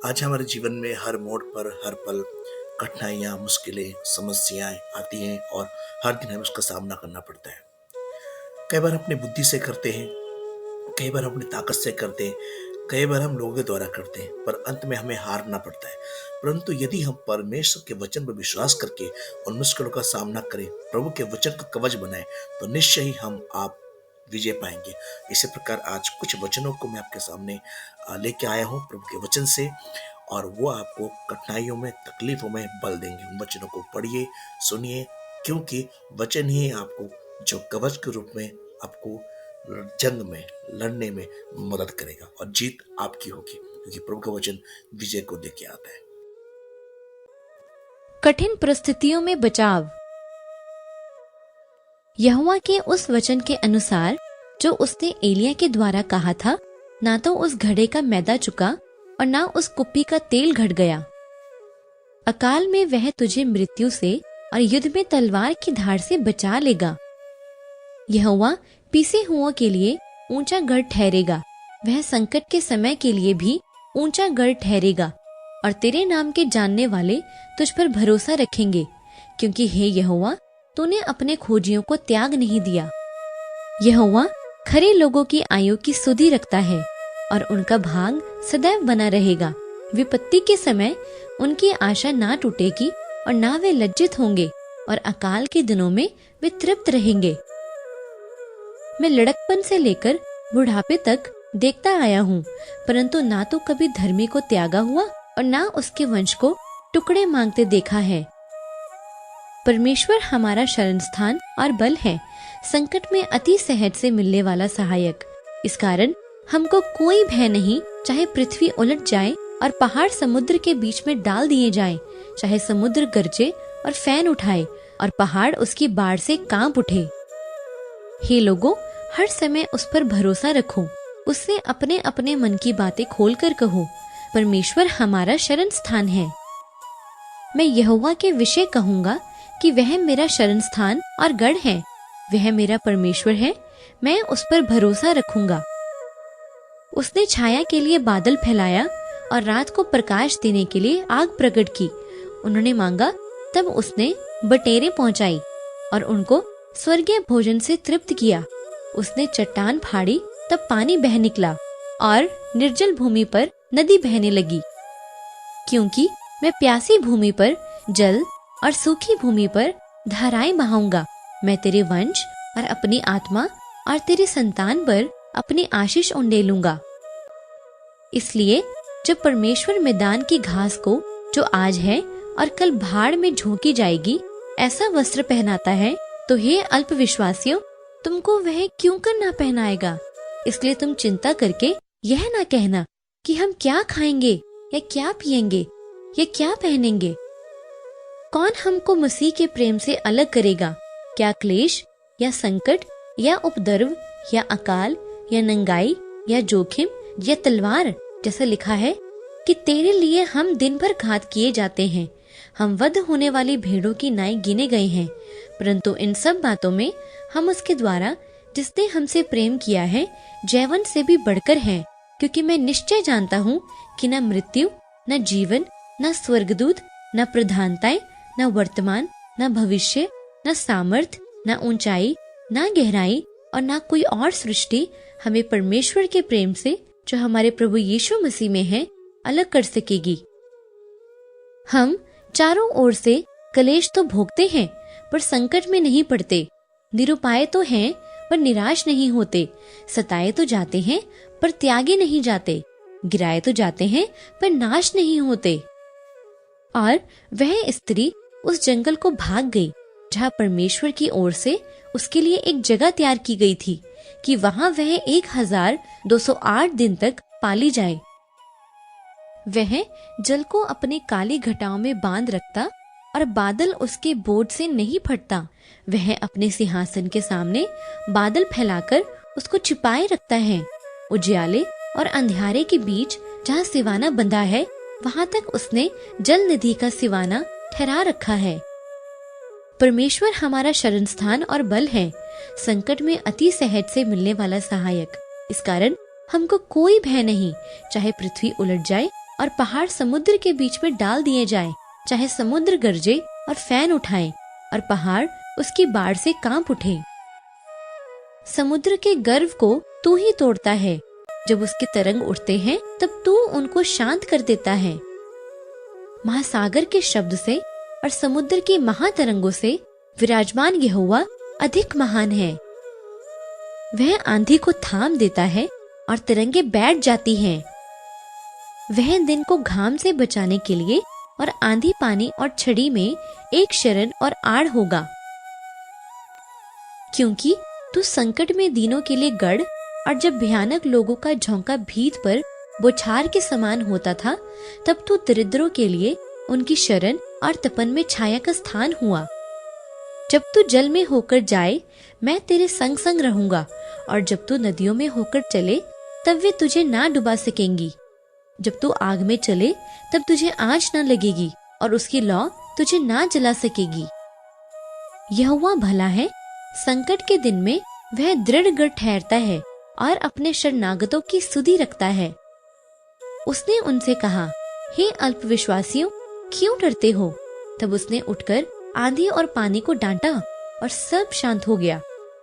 आज हमारे जीवन में हर मोड़ पर हर पल कठिनाइयाँ, मुश्किलें, समस्याएँ आती हैं और हर दिन हमें उसका सामना करना पड़ता है। कई बार अपनी बुद्धि से करते हैं, कई बार अपनी ताकत से करते हैं, कई बार हम लोगों के द्वारा करते हैं, पर अंत में हमें हारना पड़ता है। परंतु यदि हम परमेश्वर के वचन पर विश्वास करके उन मुश्किलों का सामना करें, प्रभु के वचन का कवच बनाएं, तो निश्चय ही हम आप विजय पाएंगे। इसी प्रकार आज कुछ वचनों को मैं आपके सामने लेके आया हूँ प्रभु के वचन से, और वो आपको कठिनाइयों में, तकलीफों में बल देंगे। उन वचनों को पढ़िए, सुनिए, क्योंकि वचन ही आपको जो कवच के रूप में आपको जंग में लड़ने में मदद करेगा और जीत आपकी होगी, क्योंकि प्रभु का वचन विजय को देके आता है। कठिन परिस्थितियों में बचाव। यहोवा के उस वचन के अनुसार जो उसने एलिया के द्वारा कहा था, ना तो उस घड़े का मैदा चुका और ना उस कुप्पी का तेल घट गया। अकाल में वह तुझे मृत्यु से और युद्ध में तलवार की धार से बचा लेगा। यहोवा पीसे हुओं के लिए ऊंचा गढ़ ठहरेगा, वह संकट के समय के लिए भी ऊंचा गढ़ ठहरेगा, और तेरे नाम के जानने वाले तुझ पर भरोसा रखेंगे, क्योंकि हे यहोवा, तूने अपने खोजियों को त्याग नहीं दिया। यहोवा खरे लोगों की आयु की सुधि रखता है और उनका भाग सदैव बना रहेगा। विपत्ति के समय उनकी आशा ना टूटेगी और ना वे लज्जित होंगे, और अकाल के दिनों में वे तृप्त रहेंगे। मैं लड़कपन से लेकर बुढ़ापे तक देखता आया हूँ, परंतु ना तो कभी धर्मी को त्यागा हुआ और ना उसके वंश को टुकड़े मांगते देखा है। परमेश्वर हमारा शरण स्थान और बल है, संकट में अति सहज से मिलने वाला सहायक। इस कारण हमको कोई भय नहीं, चाहे पृथ्वी उलट जाए और पहाड़ समुद्र के बीच में डाल दिए जाएं, चाहे समुद्र गरजे और फैन उठाए और पहाड़ उसकी बाढ़ से कांप उठे। हे लोगों, हर समय उस पर भरोसा रखो, उससे अपने अपने मन की बातें खोल कर कहो। परमेश्वर हमारा शरण स्थान है। मैं यहोवा के विषय कहूंगा कि वह मेरा शरण स्थान और गढ़ है, वह मेरा परमेश्वर है, मैं उस पर भरोसा रखूंगा। उसने छाया के लिए बादल फैलाया और रात को प्रकाश देने के लिए आग प्रकट की। उन्होंने मांगा, तब उसने बटेरें पहुंचाई और उनको स्वर्गीय भोजन से तृप्त किया। उसने चट्टान फाड़ी, तब पानी बह निकला और निर्जल भूमि पर नदी बहने लगी। क्योंकि मैं प्यासी भूमि पर जल और सूखी भूमि पर धाराएं बहाऊंगा। मैं तेरे वंश और अपनी आत्मा और तेरी संतान पर अपनी आशीष उंडेलूंगा। इसलिए जब परमेश्वर मैदान की घास को, जो आज है और कल भाड़ में झोंकी जाएगी, ऐसा वस्त्र पहनाता है, तो हे अल्पविश्वासियों, तुमको वह क्यों कर ना पहनाएगा। इसलिए तुम चिंता करके यह ना कहना कि हम क्या खाएंगे या क्या पिएंगे या क्या पहनेंगे। कौन हमको मसीह के प्रेम से अलग करेगा? क्या क्लेश या संकट या उपद्रव या अकाल या नंगाई या जोखिम या तलवार? जैसा लिखा है कि तेरे लिए हम दिन भर घात किए जाते हैं, हम वध होने वाली भेड़ों की नाई गिने गए हैं। परंतु इन सब बातों में हम उसके द्वारा जिसने हमसे प्रेम किया है जैवन से भी बढ़कर हैं, क्योंकि मैं निश्चय जानता हूँ कि न मृत्यु, न जीवन, न स्वर्गदूत, न प्रधानताएं, न वर्तमान, न भविष्य, न सामर्थ, न ऊंचाई, न गहराई और न कोई और सृष्टि हमें परमेश्वर के प्रेम से, जो हमारे प्रभु यीशु मसीह में है, अलग कर सकेगी। हम चारों ओर से कलेश तो भोगते हैं, पर संकट में नहीं पड़ते। निरुपाय तो हैं, पर निराश नहीं होते। सताए तो जाते हैं, पर त्यागे नहीं जाते। गिराए तो जाते हैं, पर नाश नहीं होते। और वह स्त्री उस जंगल को भाग गई जहाँ परमेश्वर की ओर से उसके लिए एक जगह तैयार की गई थी, कि वहां वह 1208 दिन तक पाली जाए। वह जल को अपने काली घटाओं में बांध रखता और बादल उसके बोझ से नहीं फटता। वह अपने सिंहासन के सामने बादल फैलाकर उसको छिपाए रखता है। उजियाले और अंधियारे के बीच जहाँ सिवाना बंधा है, वहां तक उसने जल निधि का सिवाना ठहरा रखा है। परमेश्वर हमारा शरण स्थान और बल है, संकट में अति सहज से मिलने वाला सहायक। इस कारण हमको कोई भय नहीं, चाहे पृथ्वी उलट जाए और पहाड़ समुद्र के बीच में डाल दिए जाएं, चाहे समुद्र गरजे और फैन उठाए और पहाड़ उसकी बाढ़ से कांप उठे। समुद्र के गर्व को तू ही तोड़ता है। जब उसके तरंग उठते हैं तब तू उनको शांत कर देता है। महासागर के शब्द से और समुद्र की महातरंगों से विराजमान यहोवा अधिक महान है। वह आंधी को थाम देता है और तरंगे बैठ जाती हैं। वह दिन को घाम से बचाने के लिए और आंधी पानी और छड़ी में एक शरण और आड़ होगा। क्योंकि तू संकट में दीनों के लिए गढ़ और जब भयानक लोगों का झोंका भीत पर बौछार के समान होता था, तब तू दरिद्रों के लिए उनकी शरण और तपन में छाया का स्थान हुआ। जब तू जल में होकर जाए, मैं तेरे संग संग रहूंगा, और जब तू नदियों में होकर चले, तब वे तुझे ना डुबा सकेंगी। जब तू आग में चले, तब तुझे आँच न लगेगी और उसकी लौ तुझे ना जला सकेगी। यहोवा भला है, संकट के दिन में वह दृढ़ गढ़ ठहरता है और अपने शरणागतों की सुधि रखता है। उसने उनसे कहा, हे अल्पविश्वासियों, क्यों डरते हो? तब उसने उठकर आंधी और पानी को डांटा और सब शांत हो गया।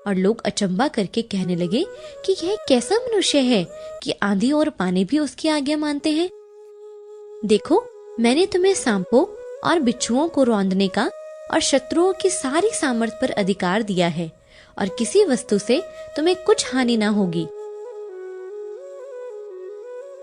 और लोग अचंबा करके कहने लगे कि यह कैसा मनुष्य है कि आंधी और पानी भी उसकी आज्ञा मानते हैं। देखो, मैंने तुम्हें सांपों और बिच्छुओं को रौंदने का और शत्रुओं की सारी सामर्थ पर अधिकार दिया है, और किसी वस्तु से तुम्हें कुछ हानि ना होगी,